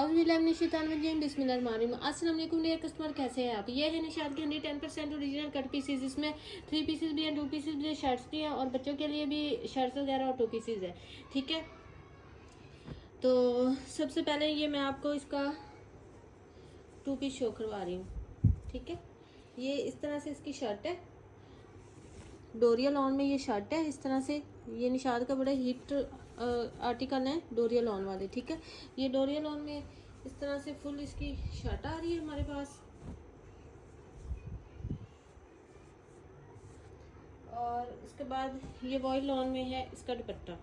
अस्सलाम वालेकुम dear customer, कैसे हैं आप। ये है निशाद के 110% ओरिजिनल कट पीसेज। इसमें 3 पीसेज भी हैं, 2 पीसेज भी हैं, शर्ट्स भी हैं और बच्चों के लिए भी शर्ट्स वगैरह और 2 पीसेज है। ठीक है, तो सबसे पहले ये मैं आपको इसका 2 पीस शो करवा रही हूँ। ठीक है, ये इस तरह से इसकी शर्ट है, डोरिया लॉन में ये शर्ट है इस तरह से। ये निशाद का बड़ा हिट आर्टिकल है डोरिया लॉन वाले। ठीक है, ये डोरिया लॉन में इस तरह से फुल इसकी शर्ट आ रही है हमारे पास। और इसके बाद ये वॉइल लॉन में है इसका दुपट्टा।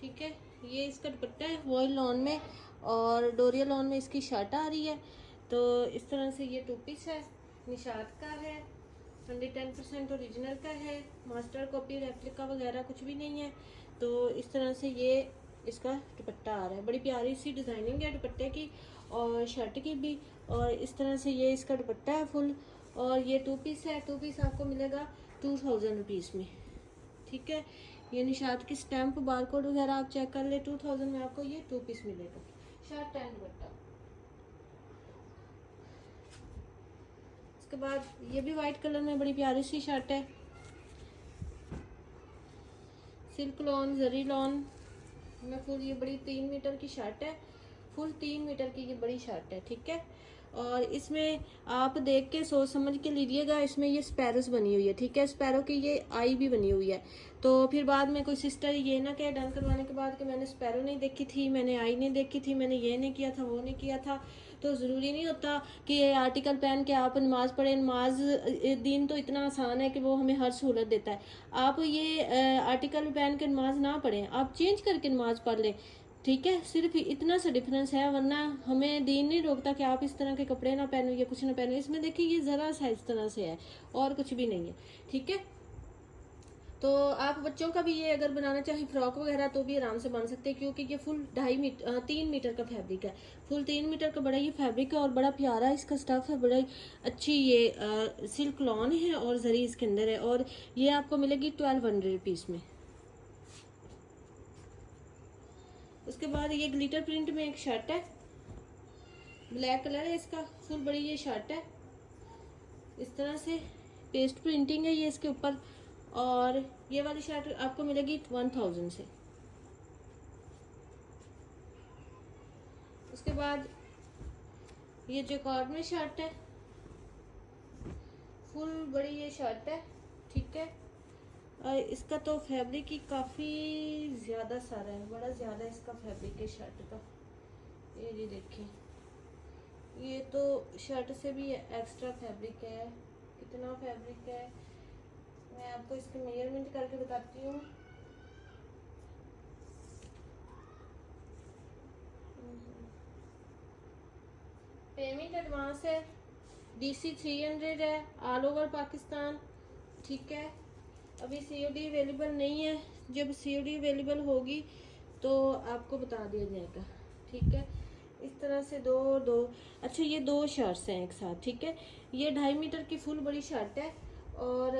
ठीक है, ये इसका दुपट्टा है वॉइल लॉन में और डोरिया लॉन में इसकी शर्ट आ रही है। तो इस तरह से ये 2 पीस है, निशाद का है, 110% ओरिजिनल का है, मास्टर कॉपी रेप्लिका वगैरह कुछ भी नहीं है। तो इस तरह से ये इसका दुपट्टा आ रहा है, बड़ी प्यारी सी डिज़ाइनिंग है दुपट्टे की और शर्ट की भी। और इस तरह से ये इसका दुपट्टा है फुल। और ये 2 पीस है, 2 पीस आपको मिलेगा 2000 रुपीज़ में। ठीक है, ये निशाद की स्टैंप बारकोड वगैरह आप चेक कर ले, 2000 में आपको ये 2 पीस मिलेगा, शर्ट एंड दुपट्टा। इसके बाद ये भी वाइट कलर में बड़ी प्यारी सी शर्ट है, सिल्क लॉन जरी लॉन में फुल। ये बड़ी 3 मीटर की शर्ट है, फुल 3 मीटर की ये बड़ी शर्ट है। ठीक है, और इसमें आप देख के सोच समझ के लीजिएगा, इसमें ये स्पैरोस बनी हुई है। ठीक है, स्पैरो की ये आई भी बनी हुई है। तो फिर बाद में कोई सिस्टर ये ना कहे डन करवाने के बाद कि मैंने स्पैरो नहीं देखी थी, मैंने आई नहीं देखी थी, मैंने ये नहीं किया था, वो नहीं किया था। तो ज़रूरी नहीं होता कि ये आर्टिकल पहन के आप नमाज़ पढ़ें। नमाज दिन तो इतना आसान है कि वो हमें हर सहूलत देता है। आप ये आर्टिकल पहन के नमाज ना पढ़ें, आप चेंज करके नमाज पढ़ लें। ठीक है, सिर्फ इतना सा डिफरेंस है, वरना हमें दीन नहीं रोकता कि आप इस तरह के कपड़े ना पहनो या कुछ ना पहनो। इसमें देखिए ये ज़रा सा इस तरह से है और कुछ भी नहीं है। ठीक है, तो आप बच्चों का भी ये अगर बनाना चाहे फ्रॉक वगैरह तो भी आराम से बन सकते हैं, क्योंकि ये फुल 3 मीटर का फैब्रिक है। फुल 3 मीटर का बड़ा ये फैब्रिक है और बड़ा प्यारा इसका स्टफ है, बड़ा ही अच्छी ये सिल्क लॉन है और जरी इसके अंदर है। और ये आपको मिलेगी 1200 रुपीज़ में। उसके बाद ये ग्लिटर प्रिंट में एक शर्ट है, ब्लैक कलर है इसका, फुल बड़ी ये शर्ट है इस तरह से, पेस्ट प्रिंटिंग है ये इसके ऊपर। और ये वाली शर्ट आपको मिलेगी 1000 से। उसके बाद ये जैकार्ड में शर्ट है, फुल बड़ी ये शर्ट है। ठीक है, और इसका तो फैब्रिक ही काफ़ी ज़्यादा सारा है, बड़ा ज़्यादा इसका फैब्रिक है शर्ट का। ये देखिए, ये तो शर्ट से भी एक्स्ट्रा फैब्रिक है। कितना फैब्रिक है मैं आपको इसके मेजरमेंट करके बताती हूँ। पेमेंट एडवांस है, DC 300 है, ऑल ओवर पाकिस्तान। ठीक है, अभी COD अवेलेबल नहीं है, जब COD अवेलेबल होगी तो आपको बता दिया जाएगा। ठीक है, इस तरह से दो अच्छा ये 2 शर्ट्स हैं एक साथ। ठीक है, ये 2.5 मीटर की फुल बड़ी शर्ट है और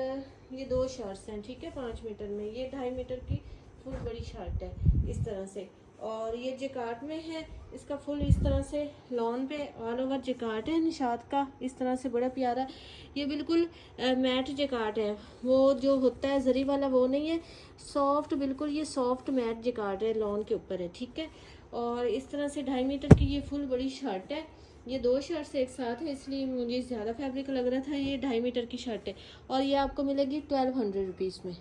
ये 2 शर्ट्स हैं। ठीक है, 5 मीटर में ये 2.5 मीटर की फुल बड़ी शर्ट है इस तरह से। और ये जैकार्ड में है, इसका फुल इस तरह से लॉन पे ऑल ओवर जैकार्ड है निशाद का, इस तरह से बड़ा प्यारा। ये बिल्कुल मैट जैकार्ड है, वो जो होता है जरी वाला वो नहीं है, सॉफ्ट बिल्कुल ये सॉफ्ट मैट जैकार्ड है, लॉन के ऊपर है। ठीक है, और इस तरह से 2.5 मीटर की ये फुल बड़ी शर्ट है। ये 2 शर्ट्स एक साथ है इसलिए मुझे ज़्यादा फैब्रिक लग रहा था। ये 2.5 मीटर की शर्ट है और ये आपको मिलेगी 1200 रुपीज़ में।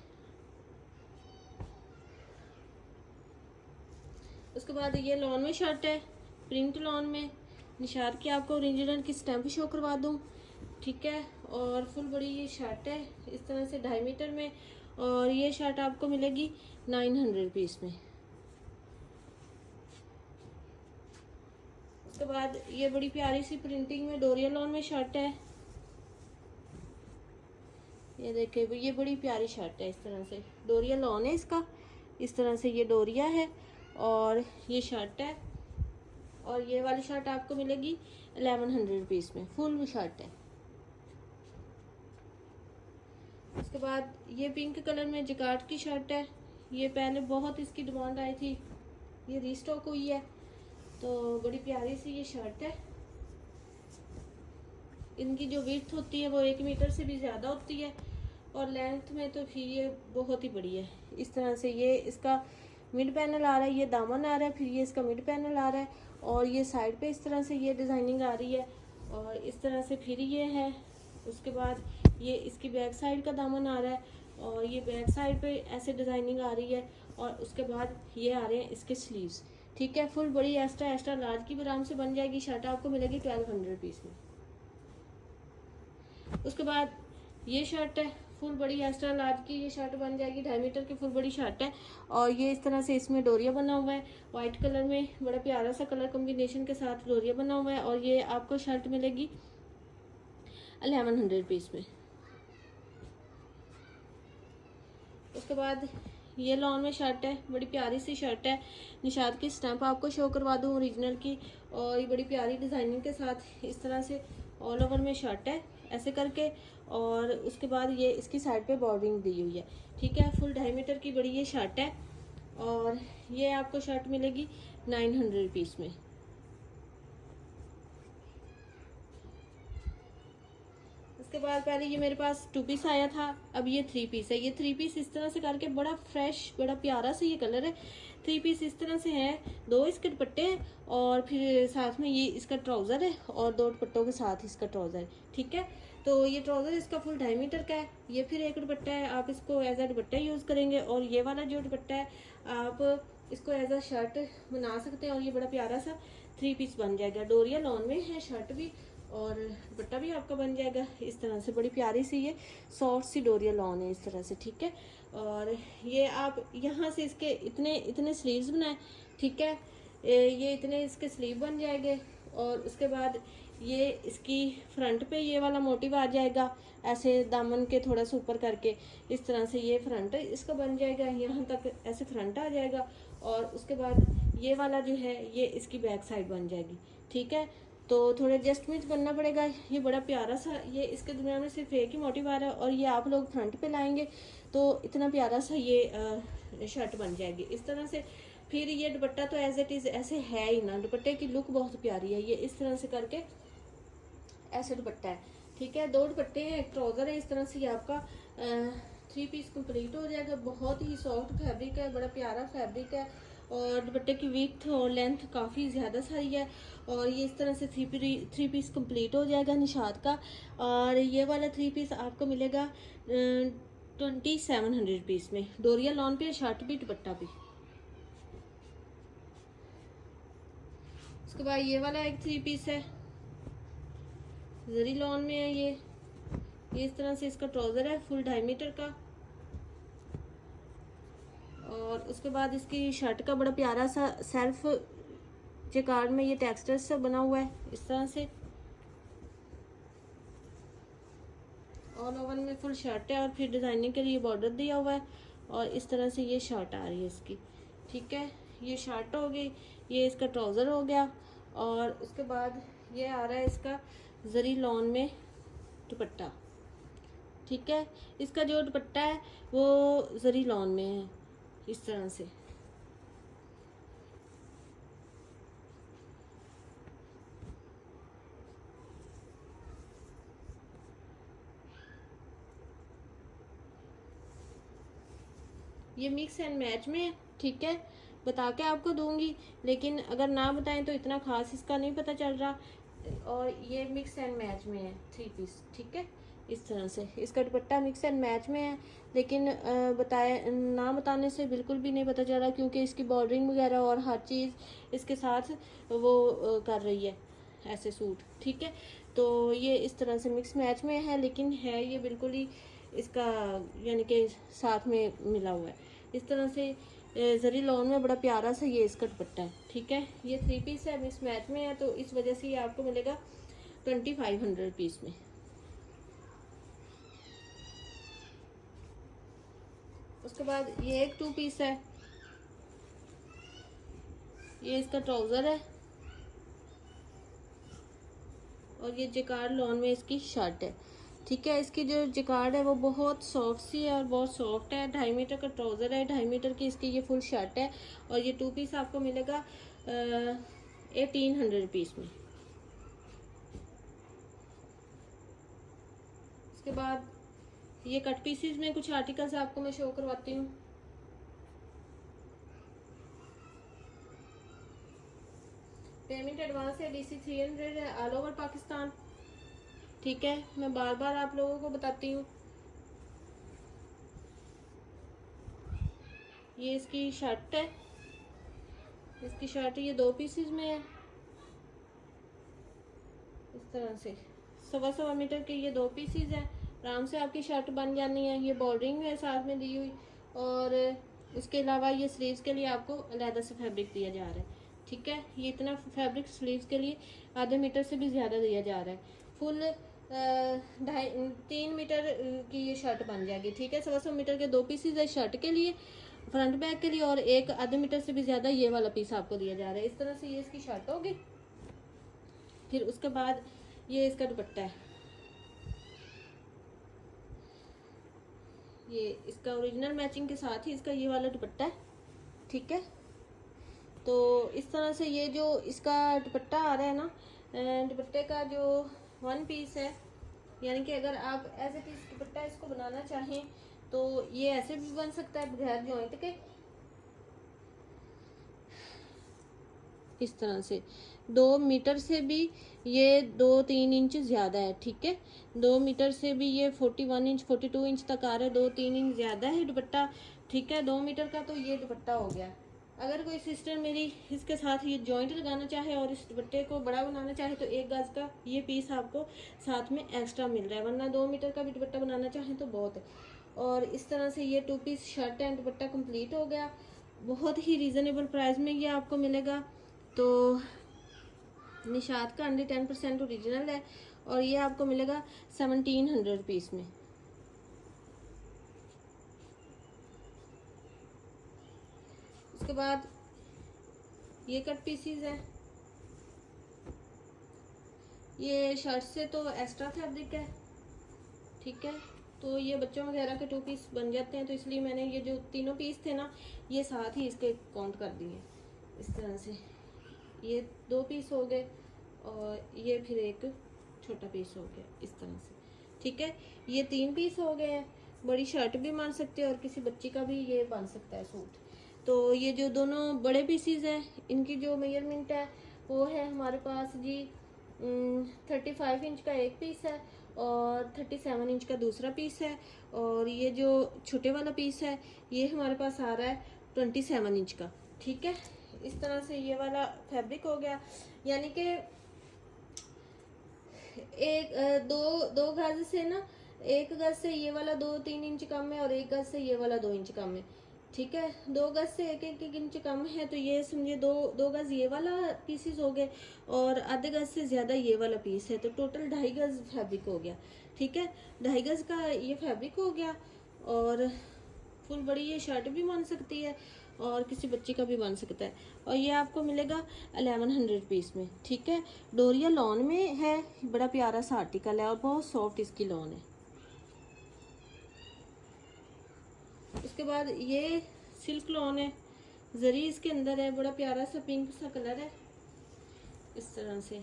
उसके बाद ये लॉन में शर्ट है, प्रिंट लॉन में, निशाद की आपको ओरिजिनल की स्टैंप शो करवा दूँ। ठीक है, और फुल बड़ी ये शर्ट है इस तरह से 2.5 मीटर में और ये शर्ट आपको मिलेगी 900 रुपीज़ में। उसके बाद ये बड़ी प्यारी सी प्रिंटिंग में डोरिया लॉन में शर्ट है, ये देखे ये बड़ी प्यारी शर्ट है इस तरह से, डोरिया लॉन है इसका, इस तरह से ये डोरिया है और ये शर्ट है। और ये वाली शर्ट आपको मिलेगी 1100 रुपीज़ में, फुल शर्ट है। उसके बाद ये पिंक कलर में जैकार्ड की शर्ट है, ये पहले बहुत इसकी डिमांड आई थी ये रीस्टॉक हुई है। तो बड़ी प्यारी सी ये शर्ट है। इनकी जो विड्थ होती है वो 1 मीटर से भी ज़्यादा होती है, और लेंथ में तो फिर ये बहुत ही बड़ी है। इस तरह से ये इसका मिड पैनल आ रहा है, ये दामन आ रहा है, फिर ये इसका मिड पैनल आ रहा है, और ये साइड पे इस तरह से ये डिज़ाइनिंग आ रही है, और इस तरह से फिर ये है। उसके बाद ये इसकी बैक साइड का दामन आ रहा है, और ये बैक साइड पे ऐसे डिज़ाइनिंग आ रही है, और उसके बाद ये आ रहे हैं इसके स्लीव्स। ठीक है, फुल बड़ी एक्स्ट्रा एक्स्ट्रा लार्ज की भी आराम से बन जाएगी। शर्ट आपको मिलेगी 1200 रुपीज़ में। उसके बाद ये शर्ट है, फुल बड़ी एक्स्ट्रा लार्ज की ये शर्ट बन जाएगी, 2.5 मीटर की फुल बड़ी शर्ट है, और ये इस तरह से इसमें डोरिया बना हुआ है, वाइट कलर में बड़ा प्यारा सा कलर कॉम्बिनेशन के साथ डोरिया बना हुआ है, और ये आपको शर्ट मिलेगी 1100 रुपीज़ में। उसके बाद ये लॉन में शर्ट है, बड़ी प्यारी सी शर्ट है, निशाद की स्टैंप आपको शो करवा दूँ ओरिजिनल की, और ये बड़ी प्यारी डिज़ाइनिंग के साथ इस तरह से ऑल ओवर में शर्ट है ऐसे करके, और उसके बाद ये इसकी साइड पे बॉर्डरिंग दी हुई है। ठीक है, फुल 2.5 मीटर की बड़ी ये शर्ट है, और ये आपको शर्ट मिलेगी 900 रुपीज़ में। उसके बाद पहले ये मेरे पास 2 पीस आया था, अब ये 3 पीस है। ये 3 पीस इस तरह से करके बड़ा फ्रेश बड़ा प्यारा सा ये कलर है। 3 पीस इस तरह से है, 2 इसके दुपट्टे हैं, और फिर साथ में ये इसका ट्राउज़र है, और 2 दुपट्टों के साथ इसका ट्राउज़र है। ठीक है, तो ये ट्राउज़र इसका फुल 2.5 मीटर का है। ये फिर एक दुपट्टा है, आप इसको एज अ दुपट्टा यूज़ करेंगे, और ये वाला जो दुपट्टा है आप इसको एज अ शर्ट बना सकते हैं, और ये बड़ा प्यारा सा 3 पीस बन जाएगा। डोरिया लॉन में है शर्ट भी, और दुपट्टा भी आपका बन जाएगा इस तरह से। बड़ी प्यारी सी ये सॉफ्ट सी डोरिया लॉन है इस तरह से। ठीक है, और ये आप यहाँ से इसके इतने इतने स्लीव्स बनाए। ठीक है, ये इतने इसके स्लीव बन जाएंगे, और उसके बाद ये इसकी फ्रंट पे ये वाला मोटिव आ जाएगा, ऐसे दामन के थोड़ा सा ऊपर करके इस तरह से ये फ्रंट इसका बन जाएगा, यहाँ तक ऐसे फ्रंट आ जाएगा, और उसके बाद ये वाला जो है ये इसकी बैक साइड बन जाएगी। ठीक है, तो थोड़ा एडजस्टमेंट करना पड़ेगा। ये बड़ा प्यारा सा ये इसके दुनिया में सिर्फ एक ही मोटिव आ रहा है, और ये आप लोग फ्रंट पे लाएंगे तो इतना प्यारा सा ये शर्ट बन जाएगी इस तरह से। फिर ये दुपट्टा तो एज इट इज़ ऐसे है ही ना, दुपट्टे की लुक बहुत प्यारी है। ये इस तरह से करके ऐसे दुपट्टा है। ठीक है, 2 दुपट्टे हैं, एक ट्राउज़र है। इस तरह से ये आपका 3 पीस कंप्लीट हो जाएगा। बहुत ही सॉफ्ट फैब्रिक है, बड़ा प्यारा फैब्रिक है, और दुपट्टे की विड्थ और लेंथ काफ़ी ज़्यादा सारी है, और ये इस तरह से 3 पीस कंप्लीट हो जाएगा निशाद का। और ये वाला 3 पीस आपको मिलेगा 2700 रुपीज़ में। डोरिया लॉन पे शर्ट भी दुपट्टा भी। उसके बाद ये वाला एक 3 पीस है, जरी लॉन में है ये इस तरह से इसका ट्राउज़र है फुल 2.5 मीटर का, और उसके बाद इसकी शर्ट का बड़ा प्यारा सा सेल्फ जेकार्ड में ये टेक्सचर से बना हुआ है इस तरह से। ऑल ओवर में फुल शर्ट है, और फिर डिज़ाइनिंग के लिए बॉर्डर दिया हुआ है, और इस तरह से ये शर्ट आ रही है इसकी। ठीक है, ये शर्ट हो गई, ये इसका ट्राउज़र हो गया, और उसके बाद ये आ रहा है इसका जरी लॉन में दुपट्टा। ठीक है, इसका जो दुपट्टा है वो जरी लॉन में है इस तरह से। ये मिक्स एंड मैच में है। ठीक है, बता के आपको दूंगी, लेकिन अगर ना बताएं तो इतना खास इसका नहीं पता चल रहा। और ये मिक्स एंड मैच में है 3 पीस। ठीक है, इस तरह से इसका दुपट्टा मिक्स एंड मैच में है, लेकिन बताए ना बताने से बिल्कुल भी नहीं पता चल रहा, क्योंकि इसकी बॉर्डरिंग वगैरह और हर चीज़ इसके साथ वो कर रही है ऐसे सूट। ठीक है, तो ये इस तरह से मिक्स मैच में है, लेकिन है ये बिल्कुल ही इसका यानी कि साथ में मिला हुआ है इस तरह से। जरी लॉन में बड़ा प्यारा सा ये इसका दुपट्टा है। ठीक है, ये 3 पीस है, मिक्स मैच में है, तो इस वजह से ये आपको मिलेगा 2500 रुपीज़ में। उसके बाद ये एक 2 पीस है, ये इसका ट्राउज़र है, और ये जेकार्ड लॉन में इसकी शर्ट है। ठीक है। इसकी जो जिकार्ड है वो बहुत सॉफ्ट सी है और बहुत सॉफ्ट है। 2.5 मीटर का ट्राउज़र है, 2.5 मीटर की इसकी ये फुल शर्ट है और ये 2 पीस आपको मिलेगा 1800 रुपीज़ में। उसके बाद ये कट पीसीज में कुछ आर्टिकल्स आपको मैं शो करवाती हूँ। पेमेंट एडवांस है, DC 300 है, ऑल ओवर पाकिस्तान। ठीक है, मैं बार बार आप लोगों को बताती हूँ। ये इसकी शर्ट है, इसकी शर्ट ये 2 पीसेस में है इस तरह से। 1.25 मीटर के ये 2 पीसेस हैं, आराम से आपकी शर्ट बन जानी है। ये बॉर्डरिंग है साथ में दी हुई और इसके अलावा ये स्लीव्स के लिए आपको अलहदा से फैब्रिक दिया जा रहा है। ठीक है, ये इतना फैब्रिक स्लीव्स के लिए आधे मीटर से भी ज़्यादा दिया जा रहा है। फुल 3 मीटर की ये शर्ट बन जाएगी। ठीक है, 1.25 मीटर के 2 पीसेस है शर्ट के लिए, फ्रंट बैक के लिए, और एक आधे मीटर से भी ज़्यादा ये वाला पीस आपको दिया जा रहा है। इस तरह से ये इसकी शर्ट होगी। फिर उसके बाद ये इसका दुपट्टा है, ये इसका ओरिजिनल मैचिंग के साथ ही इसका ये वाला दुपट्टा है। ठीक है, तो इस तरह से ये जो इसका दुपट्टा आ रहा है ना, दुपट्टे का जो 1 पीस है, यानी कि अगर आप ऐसे पीस दुपट्टा इसको बनाना चाहें तो ये ऐसे भी बन सकता है बगैर जॉइंट के, इस तरह से। 2 मीटर से भी ये 2-3 इंच ज़्यादा है। ठीक है, 2 मीटर से भी ये 41 इंच 42 इंच तक आ रहा है, 2-3 इंच ज़्यादा है दुपट्टा। ठीक है, 2 मीटर का तो ये दुपट्टा हो गया। अगर कोई सिस्टर मेरी इसके साथ ये जॉइंट लगाना चाहे और इस दुपट्टे को बड़ा बनाना चाहे तो 1 गज का ये पीस आपको साथ में एक्स्ट्रा मिल रहा है, वरना 2 मीटर का भी दुपट्टा बनाना चाहें तो बहुत है। और इस तरह से ये 2 piece shirt and dupatta complete हो गया। बहुत ही रीज़नेबल प्राइस में ये आपको मिलेगा। तो निशात का 110% ओरिजिनल है और ये आपको मिलेगा 1700 रुपीज़ में। उसके बाद ये कट पीसीज है, ये शर्ट से तो एक्स्ट्रा फैब्रिक है। ठीक है, तो ये बच्चों वगैरह के 2 पीस बन जाते हैं, तो इसलिए मैंने ये जो तीनों पीस थे ना ये साथ ही इसके काउंट कर दिए। इस तरह से ये 2 पीस हो गए और ये फिर एक छोटा पीस हो गया इस तरह से। ठीक है, ये 3 पीस हो गए हैं। बड़ी शर्ट भी बन सकते हैं और किसी बच्ची का भी ये बन सकता है सूट। तो ये जो दोनों बड़े पीसीज हैं इनकी जो मेजरमेंट है वो है हमारे पास जी 35 इंच का एक पीस है और 37 इंच का दूसरा पीस है, और ये जो छोटे वाला पीस है ये हमारे पास आ रहा है 27 इंच का। ठीक है, इस तरह से ये वाला फैब्रिक हो गया, यानी कि एक दो गज से ना, 1 गज से ये वाला 2-3 इंच कम है और 1 गज से ये वाला 2 इंच कम है। ठीक है, 2 गज से 1-1 इंच कम है, तो ये समझे 2 गज ये वाला पीसेस हो गए और आधे गज से ज़्यादा ये वाला पीस है, तो टोटल 2.5 गज फैब्रिक हो गया। ठीक है, 2.5 गज का ये फैब्रिक हो गया और फुल बड़ी ये शर्ट भी बन सकती है और किसी बच्ची का भी बन सकता है, और ये आपको मिलेगा 1100 रुपीज़ में। ठीक है, डोरिया लॉन में है, बड़ा प्यारा सा आर्टिकल है और बहुत सॉफ्ट इसकी लॉन है। उसके बाद ये सिल्क लॉन है, जरी इसके अंदर है, बड़ा प्यारा सा पिंक सा कलर है इस तरह से।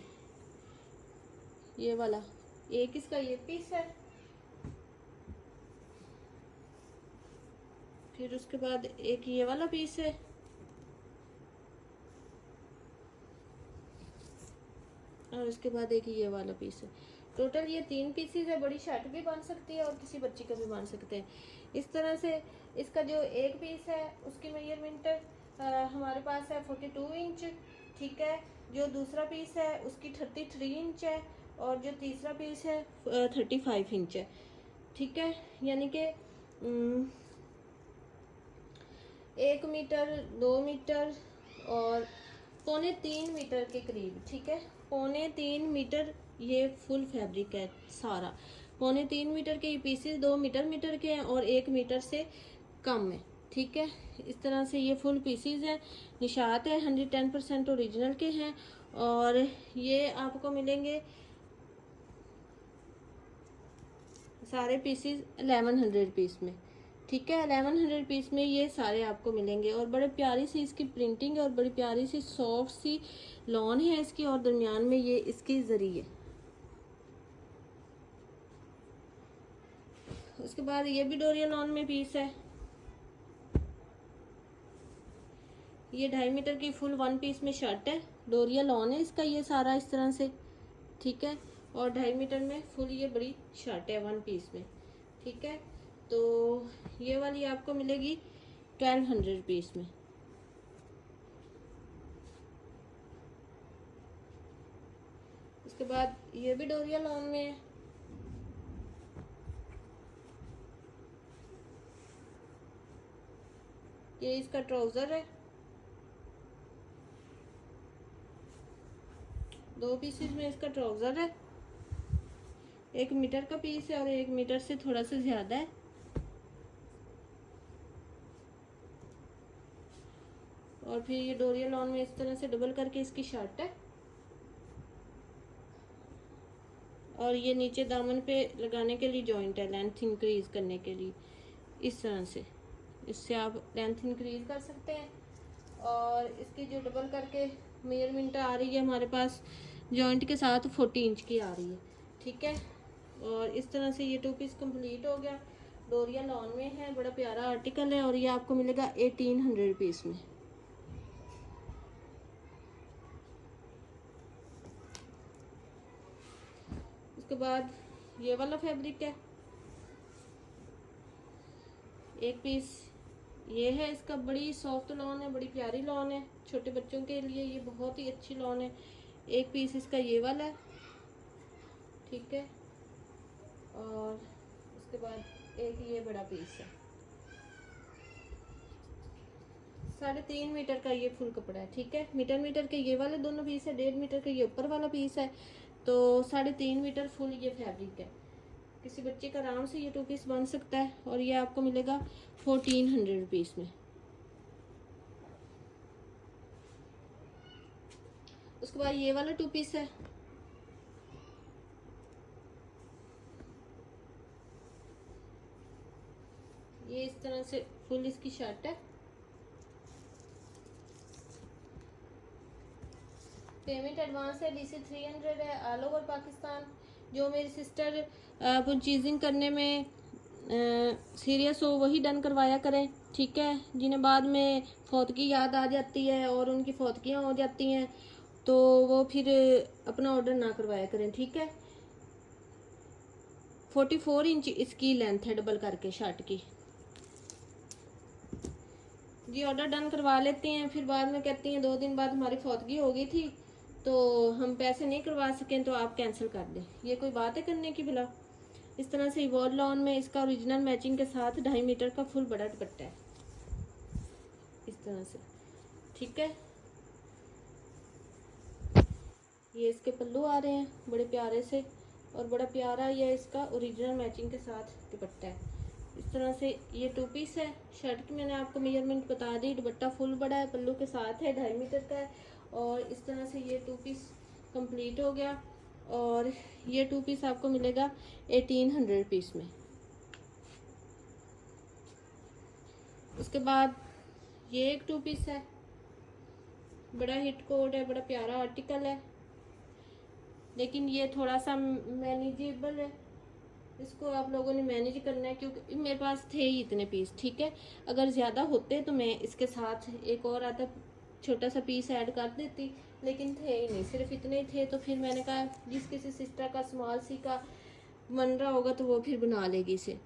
ये वाला एक इसका ये पीस है। फिर उसके बाद एक ये वाला पीस है, और उसके बाद एक ये वाला पीस है। टोटल ये 3 पीसेस है। बड़ी शर्ट भी बन सकती है और किसी बच्ची का भी बन सकते हैं। इस तरह से इसका जो एक पीस है उसकी मेजरमेंट हमारे पास है 42 इंच। ठीक है, जो दूसरा पीस है उसकी 33 इंच है और जो तीसरा पीस है 35 इंच है। ठीक है, यानी कि 1 मीटर 2 मीटर और 2.25 मीटर के करीब। ठीक है, 2.25 मीटर ये फुल फैब्रिक है सारा। 2.25 मीटर के ये पीसेस 2 मीटर के हैं और 1 मीटर से कम है। ठीक है, इस तरह से ये फुल पीसेस हैं। निशात है 110% ओरिजिनल के हैं और ये आपको मिलेंगे सारे पीसीज 1100 पीस में, ठीक है। 1100 पीस में ये सारे आपको मिलेंगे। और बड़े प्यारी सी इसकी प्रिंटिंग है और बड़ी प्यारी सी सॉफ्ट सी लॉन है इसकी, और दरमियान में ये इसकी जरी है। उसके बाद ये भी डोरिया लॉन में पीस है। ये 2.5 मीटर की फुल 1 पीस में शर्ट है, डोरिया लॉन है इसका ये सारा इस तरह से, ठीक है। और 2.5 मीटर में फुल ये बड़ी शर्ट है 1 पीस में, ठीक है। तो ये वाली आपको मिलेगी 1200 पीस में। उसके बाद ये भी डोरिया लॉन में है। ये इसका ट्राउजर है, 2 पीसेस में इसका ट्राउजर है। 1 मीटर का पीस है और 1 मीटर से थोड़ा सा ज्यादा है। और फिर ये डोरिया लॉन में इस तरह से डबल करके इसकी शर्ट है। और ये नीचे दामन पे लगाने के लिए जॉइंट है, लेंथ इंक्रीज करने के लिए इस तरह से, इससे आप लेंथ इंक्रीज कर सकते हैं। और इसकी जो डबल करके मेजरमेंट आ रही है हमारे पास जॉइंट के साथ 40 इंच की आ रही है, ठीक है। और इस तरह से ये 2 पीस कंप्लीट हो गया। डोरिया लॉन में है, बड़ा प्यारा आर्टिकल है और ये आपको मिलेगा 1800 पीस में। उसके बाद ये वाला फैब्रिक है, 1 पीस ये है इसका, बड़ी सॉफ्ट लॉन है, बड़ी प्यारी लॉन है, छोटे बच्चों के लिए ये बहुत ही अच्छी लॉन है। 1 पीस इसका ये वाला है, ठीक है। और उसके बाद एक ये बड़ा पीस है, 3.5 मीटर का ये फुल कपड़ा है, ठीक है। मीटर के ये वाले दोनों पीस है, 1.5 मीटर का ये ऊपर वाला पीस है, तो 3.5 मीटर फुल ये फैब्रिक है। किसी बच्चे का आराम से ये 2 पीस बन सकता है। और ये आपको मिलेगा 1400 पीस में। उसके बाद ये वाला 2 पीस है, ये इस तरह से फुल इसकी शर्ट है। पेमेंट एडवांस है, DC 300 है, ऑल ओवर पाकिस्तान। जो मेरी सिस्टर परचेजिंग करने में सीरियस हो वही डन करवाया करें, ठीक है। जिन्हें बाद में फौतगी याद आ जाती है और उनकी फौतगियाँ हो जाती हैं तो वो फिर अपना ऑर्डर ना करवाया करें, ठीक है। 44 इंच इसकी लेंथ है डबल करके शर्ट की। जी ऑर्डर डन करवा लेती हैं, फिर बाद में कहती हैं 2 दिन बाद हमारी फौतगी हो गई थी तो हम पैसे नहीं करवा सकें तो आप कैंसिल कर दें। ये कोई बात है करने की भला। इस तरह से वॉल लॉन में इसका ओरिजिनल मैचिंग के साथ 2.5 मीटर का फुल बड़ा दुपट्टा है इस तरह से, ठीक है। ये इसके पल्लू आ रहे हैं बड़े प्यारे से और बड़ा प्यारा ये इसका ओरिजिनल मैचिंग के साथ दुपट्टा है इस तरह से। ये 2 पीस है, शर्ट की मैंने आपको मेजरमेंट बता दी, दुपट्टा फुल बड़ा है, पल्लू के साथ है, 2.5 मीटर का है। और इस तरह से ये 2 पीस कंप्लीट हो गया। और ये 2 पीस आपको मिलेगा 1800 पीस में। उसके बाद ये एक 2 पीस है, बड़ा हिट कोड है, बड़ा प्यारा आर्टिकल है, लेकिन ये थोड़ा सा मैनेजेबल है। इसको आप लोगों ने मैनेज करना है क्योंकि मेरे पास थे ही इतने पीस, ठीक है। अगर ज़्यादा होते तो मैं इसके साथ एक और आधा छोटा सा पीस ऐड कर देती, लेकिन थे ही नहीं, सिर्फ इतने ही थे। तो फिर मैंने कहा जिस किसी सिस्टर का स्मॉल सी का बन रहा होगा तो वो फिर बना लेगी इसे।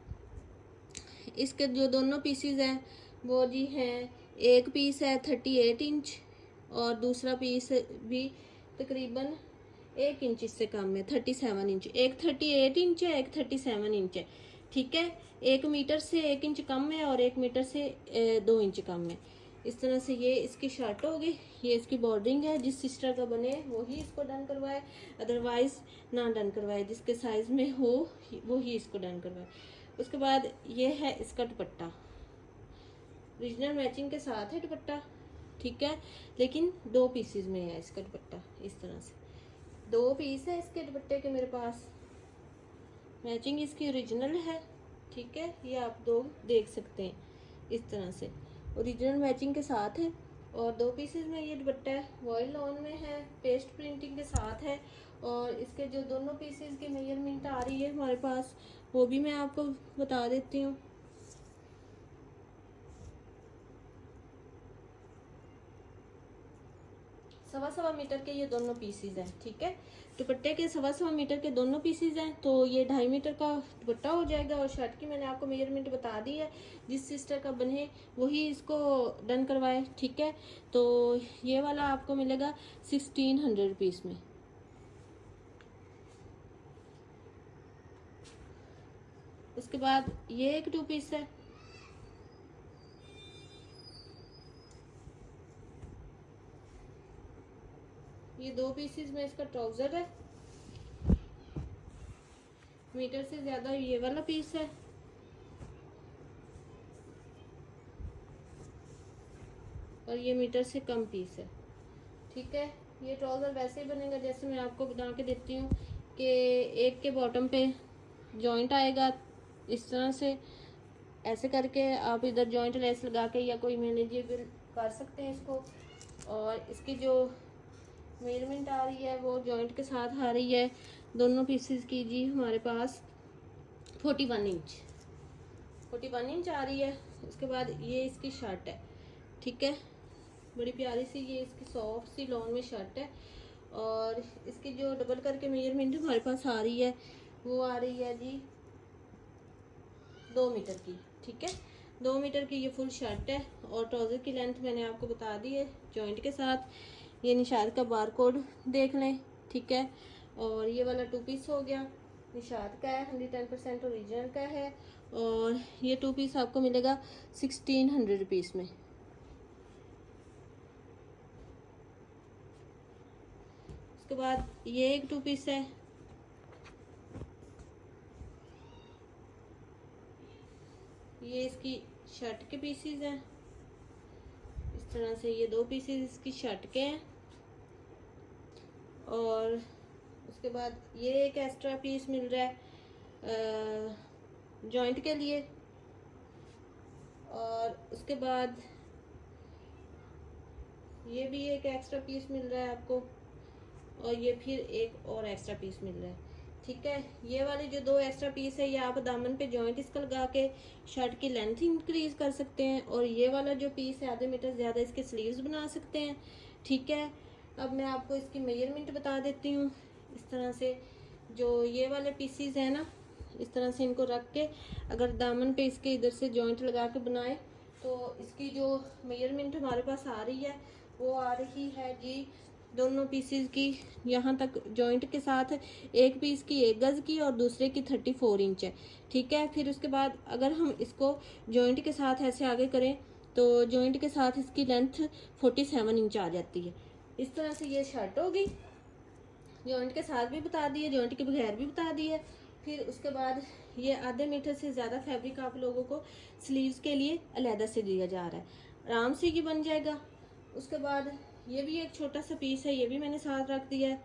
इसके जो दोनों पीसीज हैं वो जी हैं, एक पीस है 38 इंच और दूसरा पीस भी तकरीबन 1 इंच इससे कम है, 37 इंच। एक 38 इंच है, एक 37 इंच है, ठीक है। 1 मीटर से 1 इंच कम है और 1 मीटर से 2 इंच कम है। इस तरह से ये इसकी शर्ट होगी, ये इसकी बॉर्डरिंग है। जिस सिस्टर का बने वही इसको डन करवाए, अदरवाइज ना डन करवाए, जिसके साइज में हो वो ही इसको डन करवाए। उसके बाद ये है इसका दुपट्टा, ओरिजिनल मैचिंग के साथ है दुपट्टा, ठीक है। लेकिन 2 पीसेस में है इसका दुपट्टा इस तरह से, 2 पीस है इसके दुपट्टे के मेरे पास। मैचिंग इसकी ओरिजिनल है, ठीक है। ये आप लोग देख सकते हैं, इस तरह से ओरिजिनल मैचिंग के साथ है। और 2 पीसेस में ये दुपट्टा है, वॉयल लॉन में है, पेस्ट प्रिंटिंग के साथ है। और इसके जो दोनों पीसेस की मेजरमेंट आ रही है हमारे पास, वो भी मैं आपको बता देती हूँ। 1.25 मीटर के ये दोनों पीसेस हैं, ठीक है। दुपट्टे के 1.25 मीटर के दोनों पीसेस हैं, तो ये 2.5 मीटर का दुपट्टा हो जाएगा। और शर्ट की मैंने आपको मेजरमेंट बता दी है, जिस सिस्टर का बने वही इसको डन करवाए, ठीक है। तो ये वाला आपको मिलेगा 1600 रुपीज़ में। उसके बाद ये एक 2 पीस है, ये 2 पीसेस में इसका ट्राउजर है, मीटर से ज्यादा ये वाला पीस है। और ये मीटर से कम पीस है, ठीक है। ये ट्राउजर वैसे ही बनेगा जैसे मैं आपको बना के देती हूँ कि एक के बॉटम पे जॉइंट आएगा इस तरह से, ऐसे करके आप इधर जॉइंट लेस लगा के या कोई मैनेजेबल कर सकते हैं इसको। और इसकी जो मेजरमेंट आ रही है वो जॉइंट के साथ आ रही है दोनों पीसेस की जी हमारे पास 41 इंच आ रही है। उसके बाद ये इसकी शर्ट है, ठीक है, बड़ी प्यारी सी ये इसकी सॉफ्ट सी लॉन में शर्ट है। और इसकी जो डबल करके मेजरमेंट हमारे पास आ रही है वो आ रही है जी 2 मीटर की, ठीक है। 2 मीटर की ये फुल शर्ट है। और ट्राउज़र की लेंथ मैंने आपको बता दी है जॉइंट के साथ। ये निशाद का बार कोड देख लें, ठीक है। और ये वाला 2 पीस हो गया, निशाद का है, 110% ओरिजिनल का है। और ये 2 पीस आपको मिलेगा 1600 रुपीज़ में। उसके बाद ये एक 2 पीस है, ये इसकी शर्ट के पीसीज हैं, इस तरह से ये 2 पीसीज इसकी शर्ट के हैं। और उसके बाद ये एक एक्स्ट्रा पीस मिल रहा है जॉइंट के लिए। और उसके बाद ये भी एक एक्स्ट्रा पीस मिल रहा है आपको, और ये फिर एक और एक्स्ट्रा पीस मिल रहा है, ठीक है। ये वाले जो 2 एक्स्ट्रा पीस है ये आप दामन पे जॉइंट इसका लगा के शर्ट की लेंथ इंक्रीज कर सकते हैं। और ये वाला जो पीस है आधे मीटर ज़्यादा इसके स्लीव्स बना सकते हैं, ठीक है। अब मैं आपको इसकी मेजरमेंट बता देती हूँ। इस तरह से जो ये वाले पीसीज हैं ना, इस तरह से इनको रख के अगर दामन पे इसके इधर से जॉइंट लगा के बनाए तो इसकी जो मेजरमेंट हमारे पास आ रही है वो आ रही है जी दोनों पीसेस की यहाँ तक जॉइंट के साथ, एक पीस की 1 गज की और दूसरे की 34 इंच है, ठीक है। फिर उसके बाद अगर हम इसको जॉइंट के साथ ऐसे आगे करें तो जॉइंट के साथ इसकी लेंथ 47 इंच आ जाती है। इस तरह से ये शर्ट होगी, जॉइंट के साथ भी बता दिए, जॉइंट के बगैर भी बता दिए। फिर उसके बाद ये आधे मीटर से ज़्यादा फैब्रिक आप लोगों को स्लीव्स के लिए अलहदा से दिया जा रहा है, आराम से ये बन जाएगा। उसके बाद ये भी एक छोटा सा पीस है, ये भी मैंने साथ रख दिया है,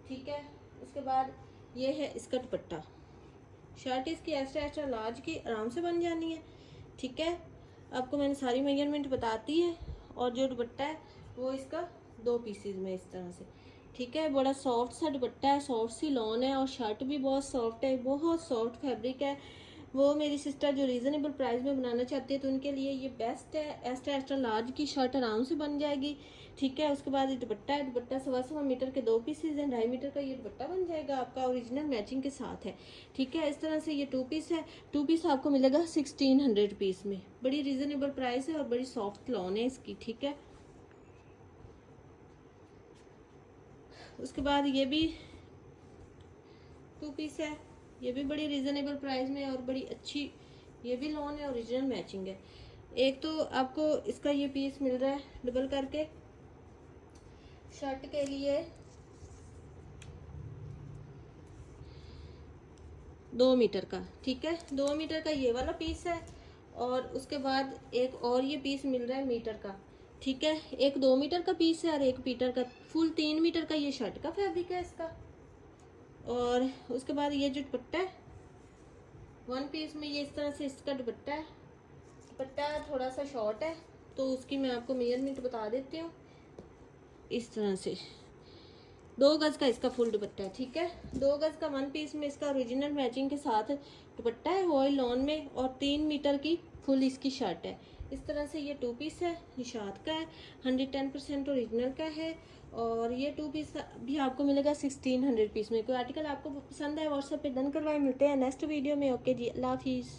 ठीक है। उसके बाद ये है इसका दुपट्टा, शर्ट इसकी एक्स्ट्रा लार्ज की आराम से बन जानी है, ठीक है। आपको मैंने सारी मेजरमेंट बताती है। और जो दुपट्टा है वो इसका 2 पीसेज में इस तरह से, ठीक है। बड़ा सॉफ्ट सा दुपट्टा है, सॉफ्ट सी लॉन है और शर्ट भी बहुत सॉफ्ट है, बहुत सॉफ्ट फैब्रिक है। वो मेरी सिस्टर जो रीज़नेबल प्राइस में बनाना चाहती है तो उनके लिए ये बेस्ट है। एक्स्ट्रा लार्ज की शर्ट आराम से बन जाएगी, ठीक है। उसके बाद ये दुपट्टा है, दुपट्टा 1.25 मीटर के 2 पीसेज हैं, 2.5 मीटर का ये दुपट्टा बन जाएगा आपका, ओरिजिनल मैचिंग के साथ है, ठीक है। इस तरह से ये 2 पीस है, 2 पीस आपको मिलेगा 1600 रुपीज़ में। बड़ी रीज़नेबल प्राइस है और बड़ी सॉफ्ट लॉन है इसकी, ठीक है। उसके बाद ये भी 2 पीस है, ये भी बड़ी रीज़नेबल प्राइस में और बड़ी अच्छी ये भी लॉन है, ओरिजिनल मैचिंग है। एक तो आपको इसका ये पीस मिल रहा है डबल करके शर्ट के लिए 2 मीटर का, ठीक है, 2 मीटर का ये वाला पीस है। और उसके बाद एक और ये पीस मिल रहा है मीटर का, ठीक है। एक 2 मीटर का पीस है और एक मीटर का, फुल 3 मीटर का ये शर्ट का फैब्रिक है इसका। और उसके बाद ये जो दुपट्टा है वन पीस में ये इस तरह से इसका दुपट्टा है। दुपट्टा थोड़ा सा शॉर्ट है तो उसकी मैं आपको मेजरमेंट बता देती हूँ। इस तरह से 2 गज का इसका फुल दुपट्टा है, ठीक है। 2 गज का वन पीस में इसका ओरिजिनल मैचिंग के साथ दुपट्टा है वॉयल लॉन में, और 3 मीटर की फुल इसकी शर्ट है। इस तरह से ये 2 पीस है, निशात का है, 110% ओरिजिनल का है। और ये 2 पीस भी आपको मिलेगा 1600 पीस में। कोई आर्टिकल आपको पसंद है व्हाट्सएप पे डन करवाए। मिलते हैं नेक्स्ट वीडियो में। ओके जी, अल्लाह हाफिज़।